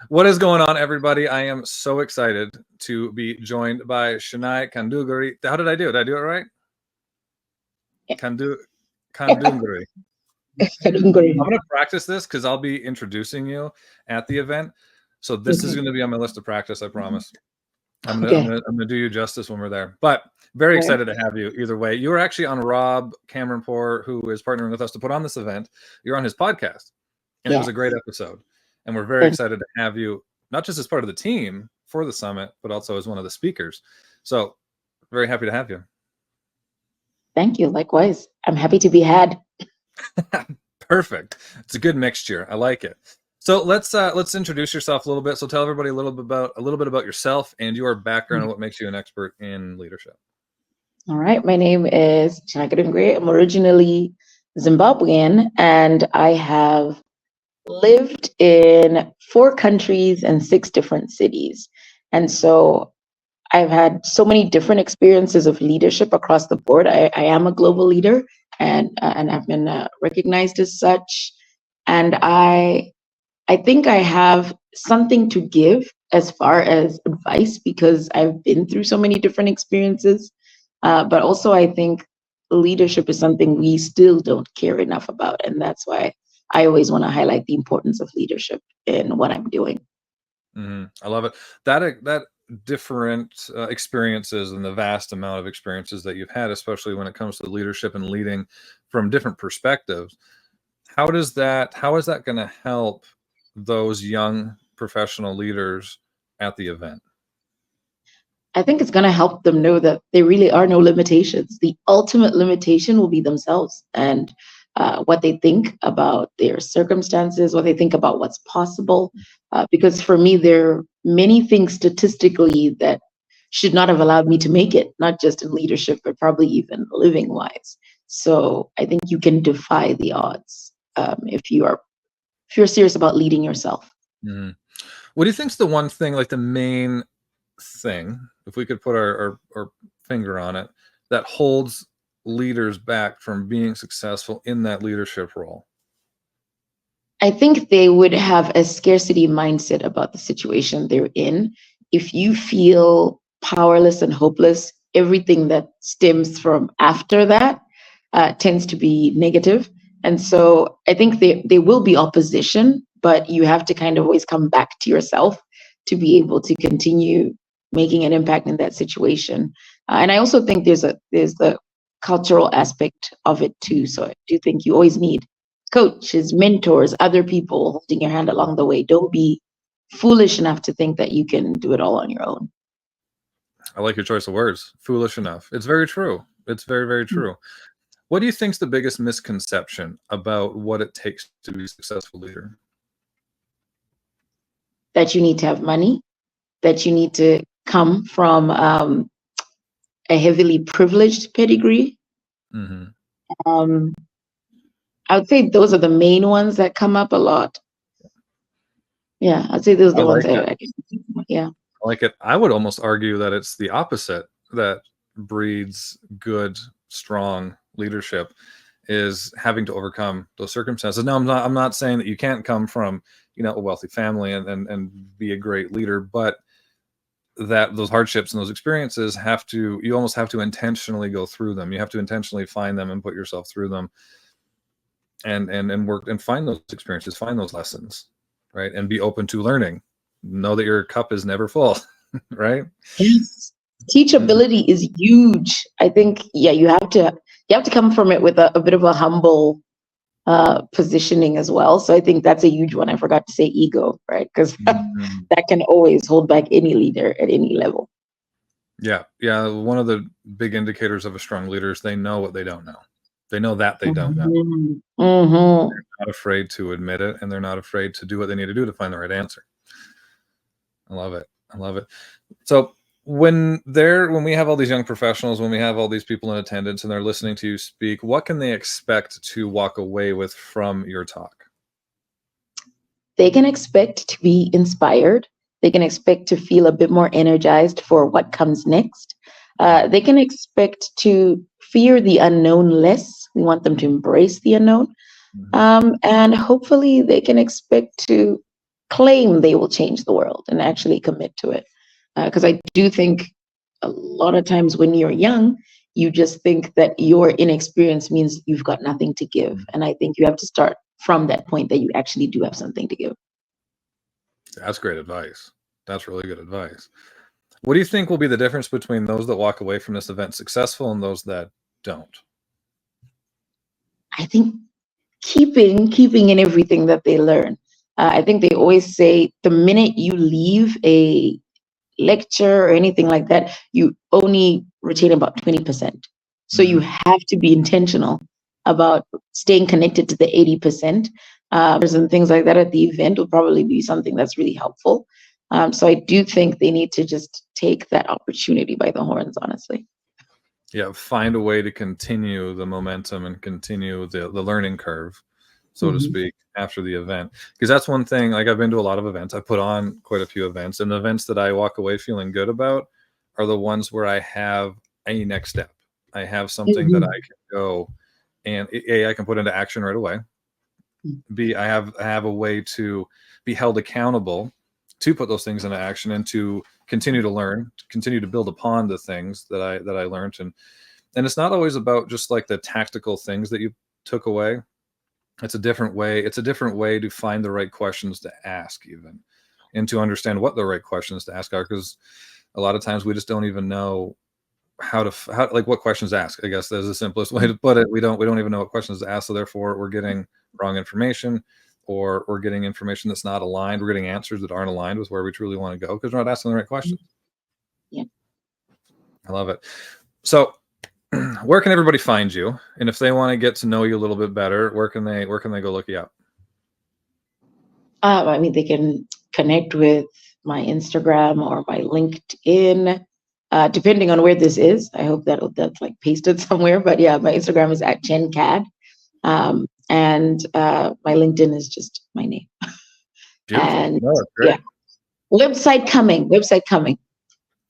What is going on, everybody? I am so excited to be joined by Chenai Kadungure. How did I do it? Did I do it right? Kadungure. Kadungure. I'm going to practice this because I'll be introducing you at the event. So this is going to be on my list of practice, I promise. I'm gonna do you justice when we're there. But very excited to have you either way. You were actually on Rob Cameron-Poor, who is partnering with us to put on this event. You're on his podcast. And it was a great episode. And we're very excited to have you, not just as part of the team for the summit, but also as one of the speakers. So very happy to have you. Thank you. Likewise. I'm happy to be had. Perfect. It's a good mixture. I like it. So let's introduce yourself a little bit. So tell everybody a little bit about yourself and your background and what makes you an expert in leadership. All right. My name is Chenai Kadungure. I'm originally Zimbabwean, and I have lived in 4 countries and 6 different cities. And so I've had so many different experiences of leadership across the board. I am a global leader, and I've been recognized as such. And I think I have something to give as far as advice because I've been through so many different experiences. But also I think leadership is something we still don't care enough about. And that's why I always want to highlight the importance of leadership in what I'm doing. I love it. That different experiences and the vast amount of experiences that you've had, especially when it comes to leadership and leading from different perspectives. How is that going to help those young professional leaders at the event? I think it's going to help them know that there really are no limitations. The ultimate limitation will be themselves and what they think about their circumstances, what they think about what's possible. Because for me, there are many things statistically that should not have allowed me to make it, not just in leadership, but probably even living wise. So I think you can defy the odds if you're serious about leading yourself. Mm-hmm. What do you think is the one thing, like the main thing, if we could put our finger on it, that holds leaders back from being successful in that leadership role? I think they would have a scarcity mindset about the situation they're in. If you feel powerless and hopeless, everything that stems from after that tends to be negative. And so I think there will be opposition, but you have to kind of always come back to yourself to be able to continue making an impact in that situation. And I also think there's the cultural aspect of it too. So I do think you always need coaches, mentors, other people holding your hand along the way. Don't be foolish enough to think that you can do it all on your own. I like your choice of words. Foolish enough. It's very true. It's very, very true. What do you think is the biggest misconception about what it takes to be a successful leader? That you need to have money, that you need to come from a heavily privileged pedigree. Mm-hmm. I would say those are the main ones that come up a lot. Yeah, I'd say those are the ones that I can think of. Yeah. I like it. I would almost argue that it's the opposite that breeds good, strong leadership, is having to overcome those circumstances. Now, I'm not saying that you can't come from, a wealthy family and be a great leader, but that those hardships and those experiences you almost have to intentionally go through them. You have to intentionally find them and put yourself through them and work and find those experiences, find those lessons, right? And be open to learning. Know that your cup is never full, right? Yes. Teachability is huge. I think, you have to come from it with a bit of a humble positioning as well. So I think that's a huge one. I forgot to say ego, right? Because that can always hold back any leader at any level. Yeah. One of the big indicators of a strong leader is they know what they don't know. They know that they don't know. Mm-hmm. They're not afraid to admit it, and they're not afraid to do what they need to do to find the right answer. I love it. So when we have all these young professionals, when we have all these people in attendance and they're listening to you speak, what can they expect to walk away with from your talk? They can expect to be inspired. They can expect to feel a bit more energized for what comes next. They can expect to fear the unknown less. We want them to embrace the unknown. And hopefully they can expect to claim they will change the world and actually commit to it. Because I do think a lot of times when you're young, you just think that your inexperience means you've got nothing to give. And I think you have to start from that point that you actually do have something to give. That's great advice. That's really good advice. What do you think will be the difference between those that walk away from this event successful and those that don't? I think keeping in everything that they learn. I think they always say the minute you leave a lecture or anything like that, you only retain about 20%. So you have to be intentional about staying connected to the 80%. And things like that at the event will probably be something that's really helpful. So I do think they need to just take that opportunity by the horns, honestly. Yeah, find a way to continue the momentum and continue the learning curve, so to speak, after the event. Because that's one thing, like I've been to a lot of events. I put on quite a few events, and the events that I walk away feeling good about are the ones where I have a next step. I have something that I can go and A, I can put into action right away. B, I have a way to be held accountable to put those things into action and to continue to learn, to continue to build upon the things that I learned. And it's not always about just like the tactical things that you took away. It's a different way. It's a different way to find the right questions to ask, even, and to understand what the right questions to ask are. Because a lot of times we just don't even know how like what questions to ask. I guess that's the simplest way to put it. We don't even know what questions to ask. So therefore, we're getting wrong information, or we're getting information that's not aligned. We're getting answers that aren't aligned with where we truly want to go because we're not asking the right questions. Yeah. I love it. So where can everybody find you? And if they want to get to know you a little bit better, where can they go look you up? I mean, they can connect with my Instagram or my LinkedIn, depending on where this is. I hope that's like pasted somewhere. But yeah, my Instagram is at ChenCad, and my LinkedIn is just my name. Beautiful. And No, that's great. yeah, website coming.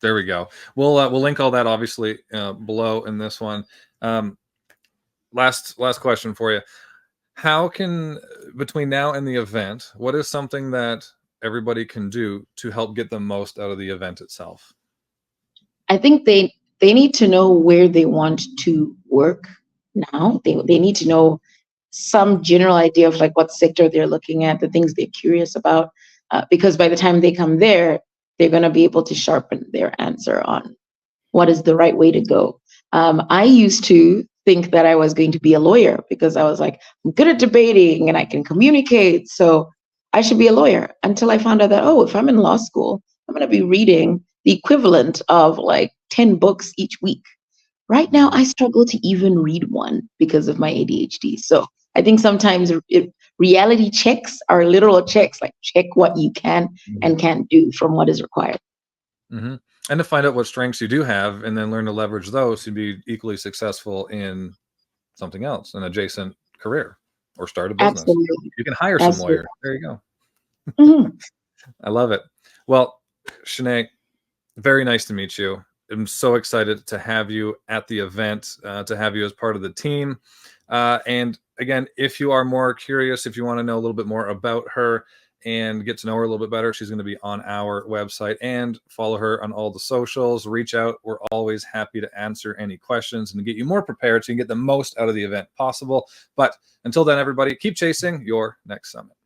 There we go. We'll link all that obviously below in this one. Last question for you. How can, between now and the event, what is something that everybody can do to help get the most out of the event itself? I think they need to know where they want to work now. They need to know some general idea of like what sector they're looking at, the things they're curious about, because by the time they come there, they're going to be able to sharpen their answer on what is the right way to go. I used to think that I was going to be a lawyer because I was like, I'm good at debating and I can communicate, so I should be a lawyer, until I found out that, oh, if I'm in law school, I'm going to be reading the equivalent of like 10 books each week. Right now, I struggle to even read one because of my ADHD. So I think sometimes reality checks are literal checks, like check what you can and can't do from what is required. And to find out what strengths you do have and then learn to leverage those to be equally successful in something else, an adjacent career, or start a business. Absolutely. You can hire some lawyer. There you go. I love it. Well, Chenai, very nice to meet you. I'm so excited to have you at the event, to have you as part of the team. And again, if you are more curious, if you want to know a little bit more about her and get to know her a little bit better, she's going to be on our website, and follow her on all the socials. Reach out. We're always happy to answer any questions and get you more prepared so you can get the most out of the event possible. But until then, everybody, keep chasing your next summit.